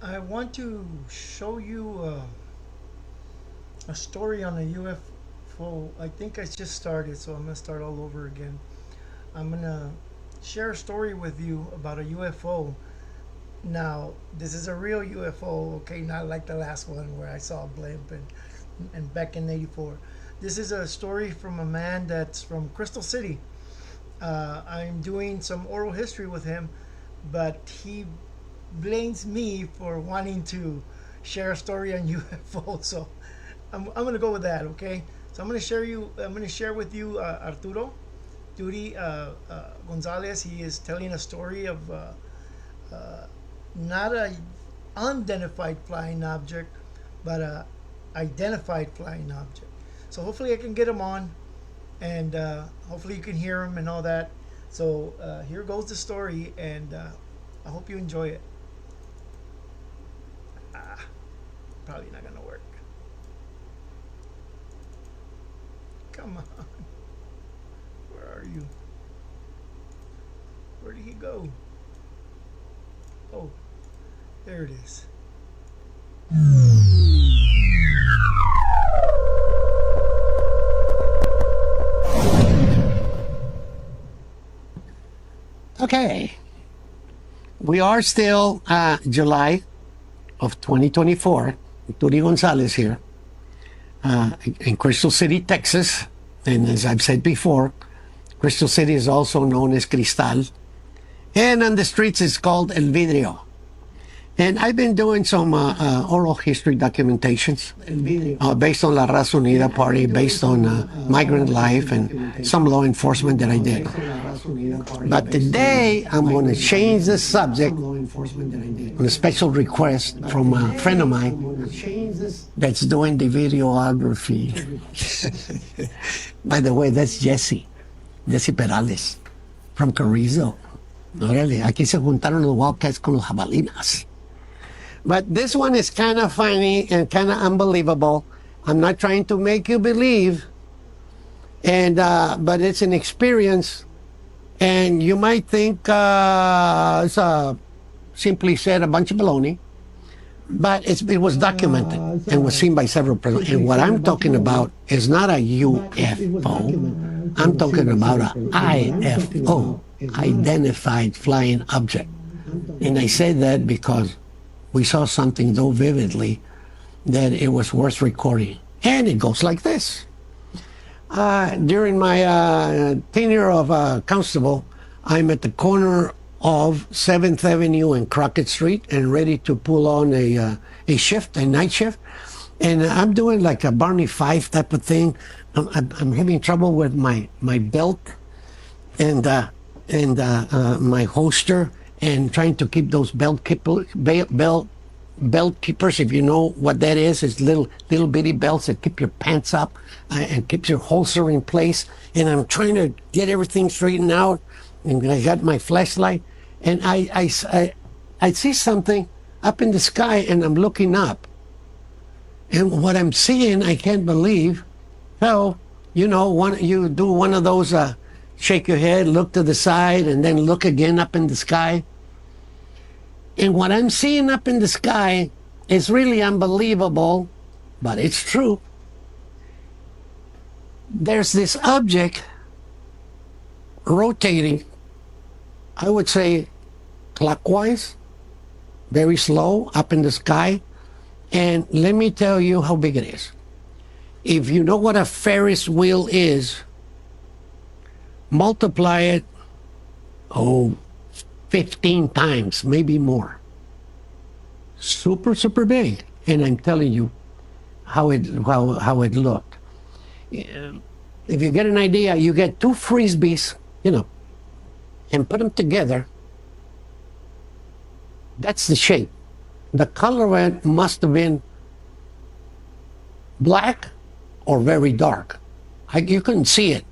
I want to show you a story on a UFO. I think I just started, so I'm going to start all over again. I'm going to share a story with you about a UFO. Now, this is a real UFO, okay, not like the last one where I saw a blimp and back in '84. This is a story from a man that's from Crystal City. I'm doing some oral history with him, but he blames me for wanting to share a story on UFO. So I'm gonna go with that. Okay. So I'm gonna share with you Arturo Duty Gonzalez. He is telling a story of not a unidentified flying object, but a identified flying object. So hopefully I can get him on, and hopefully you can hear him and all that. So here goes the story, and I hope you enjoy it. Ah, probably not gonna work. Come on, where are you? Where did he go? Oh, there it is. Okay, we are still July of 2024. Turi Gonzalez here in Crystal City, Texas. And as I've said before, Crystal City is also known as Cristal. And on the streets, it's called El Vidrio. And I've been doing some oral history documentations based on La Raza Unida Party, based on migrant life and some law enforcement that I did. But today, I'm going to change the subject on a special request from a friend of mine that's doing the videography. By the way, that's Jesse Perales from Carrizo. Órale, aquí se juntaron los Wildcats con los Jabalinas. But this one is kind of funny and kind of unbelievable. I'm not trying to make you believe, and but it's an experience, and you might think it's simply said a bunch of baloney, but it was documented and was seen by several persons. And what I'm talking about is not a UFO. I'm talking about a IFO, identified flying object. And I say that because we saw something so vividly that it was worth recording. And it goes like this. During my tenure of constable, I'm at the corner of 7th Avenue and Crockett Street and ready to pull on a shift, a night shift. And I'm doing like a Barney Fife type of thing. I'm having trouble with my belt and my holster, and trying to keep those belt keepers. If you know what that is little bitty belts that keep your pants up and keeps your holster in place. And I'm trying to get everything straightened out. And I got my flashlight, and I see something up in the sky, and I'm looking up. And what I'm seeing, I can't believe. So, you do one of those shake your head, look to the side, and then look again up in the sky. And what I'm seeing up in the sky is really unbelievable, but it's true. There's this object rotating, I would say clockwise, very slow, up in the sky. And let me tell you how big it is. If you know what a Ferris wheel is, multiply it, 15 times, maybe more. Super, super big. And I'm telling you how it looked. If you get an idea, you get two frisbees, and put them together. That's the shape. The color of it must have been black or very dark. You couldn't see it.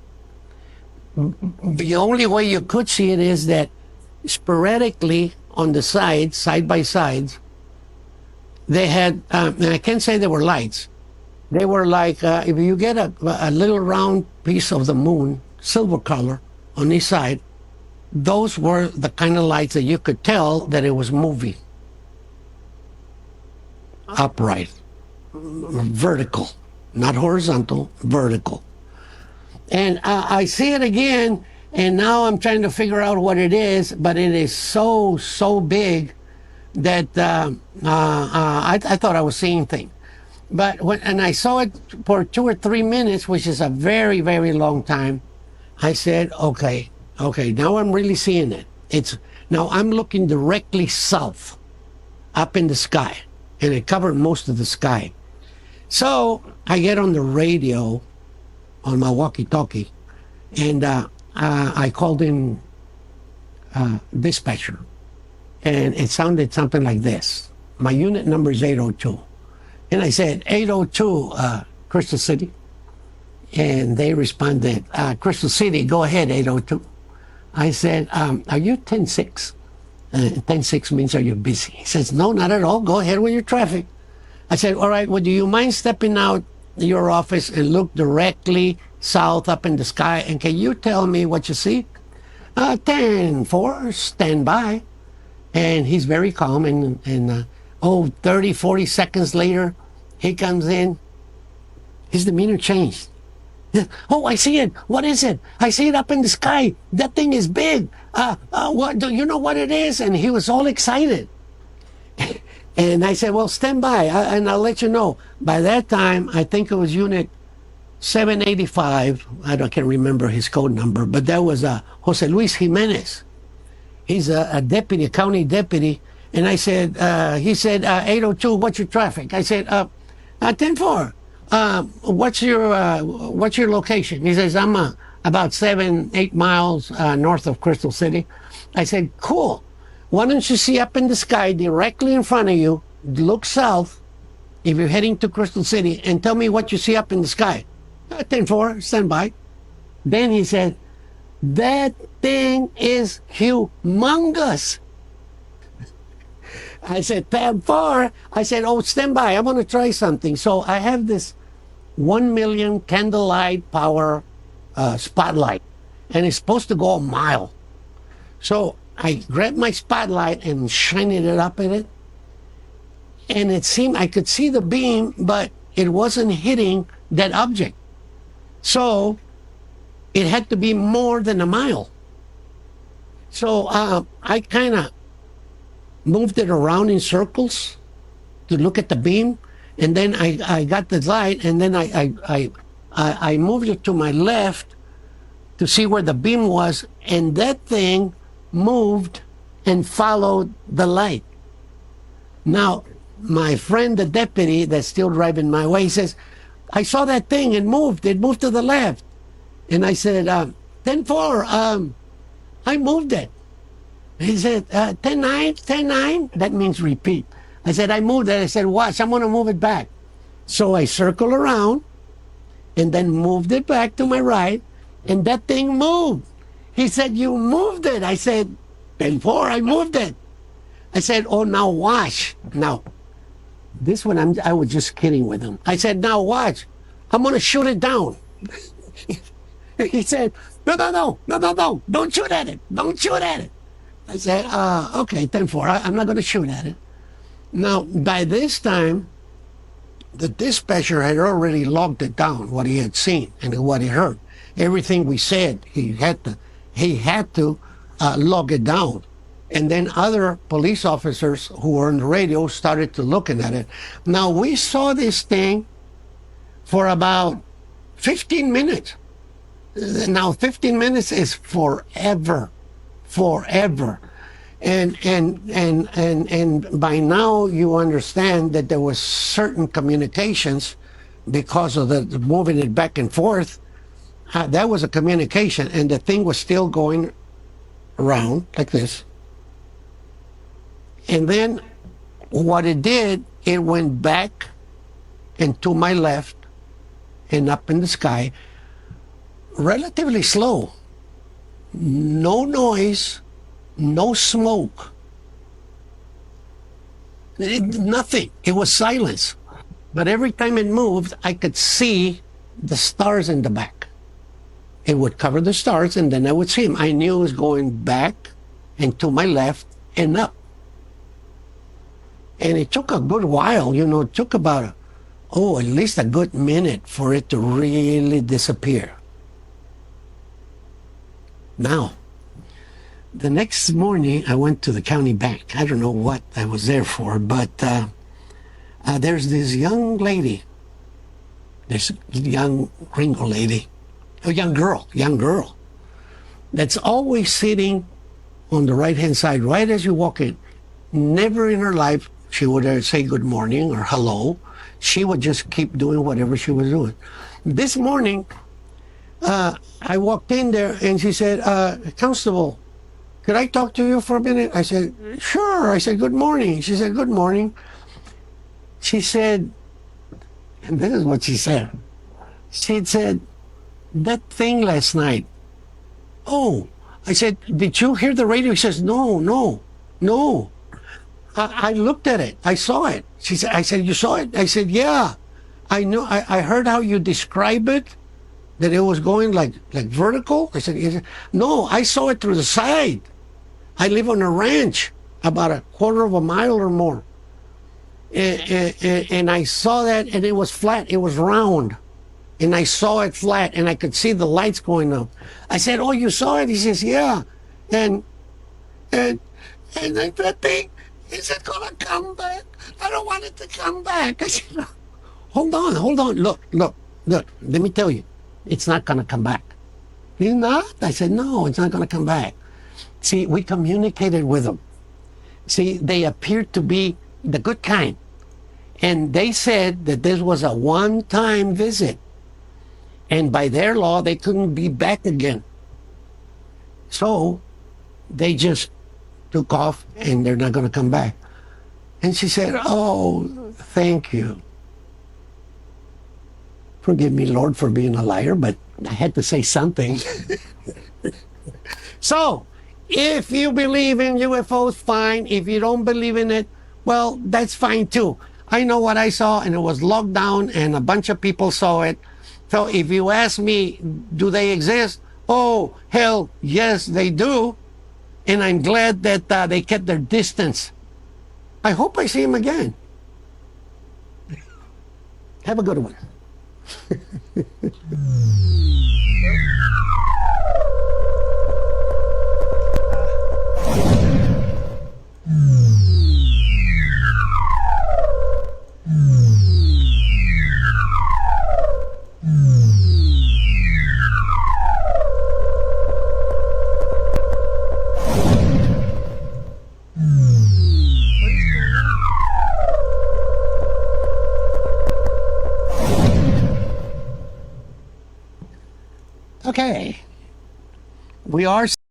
The only way you could see it is that sporadically on the sides, side by sides, they had, and I can't say they were lights. They were like, if you get a little round piece of the moon, silver color, on each side, those were the kind of lights that you could tell that it was moving. upright, vertical, not horizontal, vertical. And I see it again, and now I'm trying to figure out what it is, but it is so, so big that I thought I was seeing things. But and I saw it for 2 or 3 minutes, which is a very, very long time. I said, okay, now I'm really seeing it. Now I'm looking directly south, up in the sky, and it covered most of the sky. So I get on the radio, on my walkie-talkie, and I called in dispatcher, and it sounded something like this. My unit number is 802. And I said, 802, Crystal City. And they responded, Crystal City, go ahead, 802. I said, are you 10-6? 10-6 means, are you busy? He says, no, not at all. Go ahead with your traffic. I said, all right, well, do you mind stepping out your office and look directly south up in the sky? And can you tell me what you see? 10-4, stand by. And he's very calm. And 30, 40 seconds later, he comes in. His demeanor changed. Oh, I see it. What is it? I see it up in the sky. That thing is big. What do you know what it is? And he was all excited. And I said, well, stand by, and I'll let you know. By that time, I think it was Unit 785. I can't remember his code number, but that was Jose Luis Jimenez. He's a deputy, a county deputy. And I said, he said, 802, what's your traffic? I said, 10-4. What's your location? He says, I'm about 7-8 miles north of Crystal City. I said, cool. Why don't you see up in the sky directly in front of you, look south if you're heading to Crystal City, and tell me what you see up in the sky. 10-4, stand by. Then he said, that thing is humongous. I said, 10-4. I said, oh, stand by. I'm going to try something. So I have this 1 million candlelight power spotlight, and it's supposed to go a mile. So I grabbed my spotlight and shined it up at it, and it seemed I could see the beam, but it wasn't hitting that object. So it had to be more than a mile. So I kind of moved it around in circles to look at the beam, and then I got the light, and then I moved it to my left to see where the beam was, and that thing moved and followed the light. Now, my friend, the deputy that's still driving my way, says, I saw that thing, it moved to the left. And I said, 10-4, I moved it. He said, 10-9, 10-9, that means repeat. I said, I moved it. I said, watch, I'm going to move it back. So I circled around and then moved it back to my right, and that thing moved. He said, you moved it. I said, 10-4, I moved it. I said, oh, now watch. Now, this one, I was just kidding with him. I said, now watch. I'm going to shoot it down. He said, no, don't shoot at it. Don't shoot at it. I said, okay, 10-4, I'm not going to shoot at it. Now, by this time, the dispatcher had already logged it down, what he had seen and what he heard. Everything we said, he had to log it down. And then other police officers who were on the radio started to looking at it. Now, we saw this thing for about 15 minutes. Now, 15 minutes is forever. And by now you understand that there was certain communications because of the moving it back and forth. That was a communication, and the thing was still going around like this. And then what it did, it went back and to my left and up in the sky, relatively slow. No noise, no smoke, nothing. It was silence. But every time it moved, I could see the stars in the back. It would cover the stars, and then I would see them. I knew it was going back and to my left and up. And it took a good while, you know, it took about, at least a good minute for it to really disappear. Now, the next morning, I went to the county bank. I don't know what I was there for, but there's this young lady, this young gringo lady, a young girl, that's always sitting on the right-hand side, right as you walk in. Never in her life she would say good morning or hello. She would just keep doing whatever she was doing. This morning, I walked in there and she said, Constable, could I talk to you for a minute? I said, sure. I said, good morning. She said, good morning. She said, and this is what she said. She said, that thing last night. Oh, I said, did you hear the radio? He says, no. I looked at it. I saw it. She said, I said, you saw it? I said, yeah. I know. I heard how you describe it, that it was going like vertical. I said, no, I saw it through the side. I live on a ranch about a quarter of a mile or more. And I saw that, and it was flat. It was round. And I saw it flat, and I could see the lights going up. I said, oh, you saw it? He says, yeah. And that thing, is it going to come back? I don't want it to come back. I said, hold on. Look. Let me tell you, it's not going to come back. It's not? I said, no, it's not going to come back. See, we communicated with them. See, they appeared to be the good kind. And they said that this was a one-time visit. And by their law, they couldn't be back again. So they just took off and they're not going to come back. And she said, oh, thank you. Forgive me, Lord, for being a liar, but I had to say something. So, if you believe in UFOs, fine. If you don't believe in it, well, that's fine too. I know what I saw, and it was locked down, and a bunch of people saw it. So if you ask me, do they exist? Oh, hell, yes, they do. And I'm glad that they kept their distance. I hope I see him again. Have a good one. Okay. We are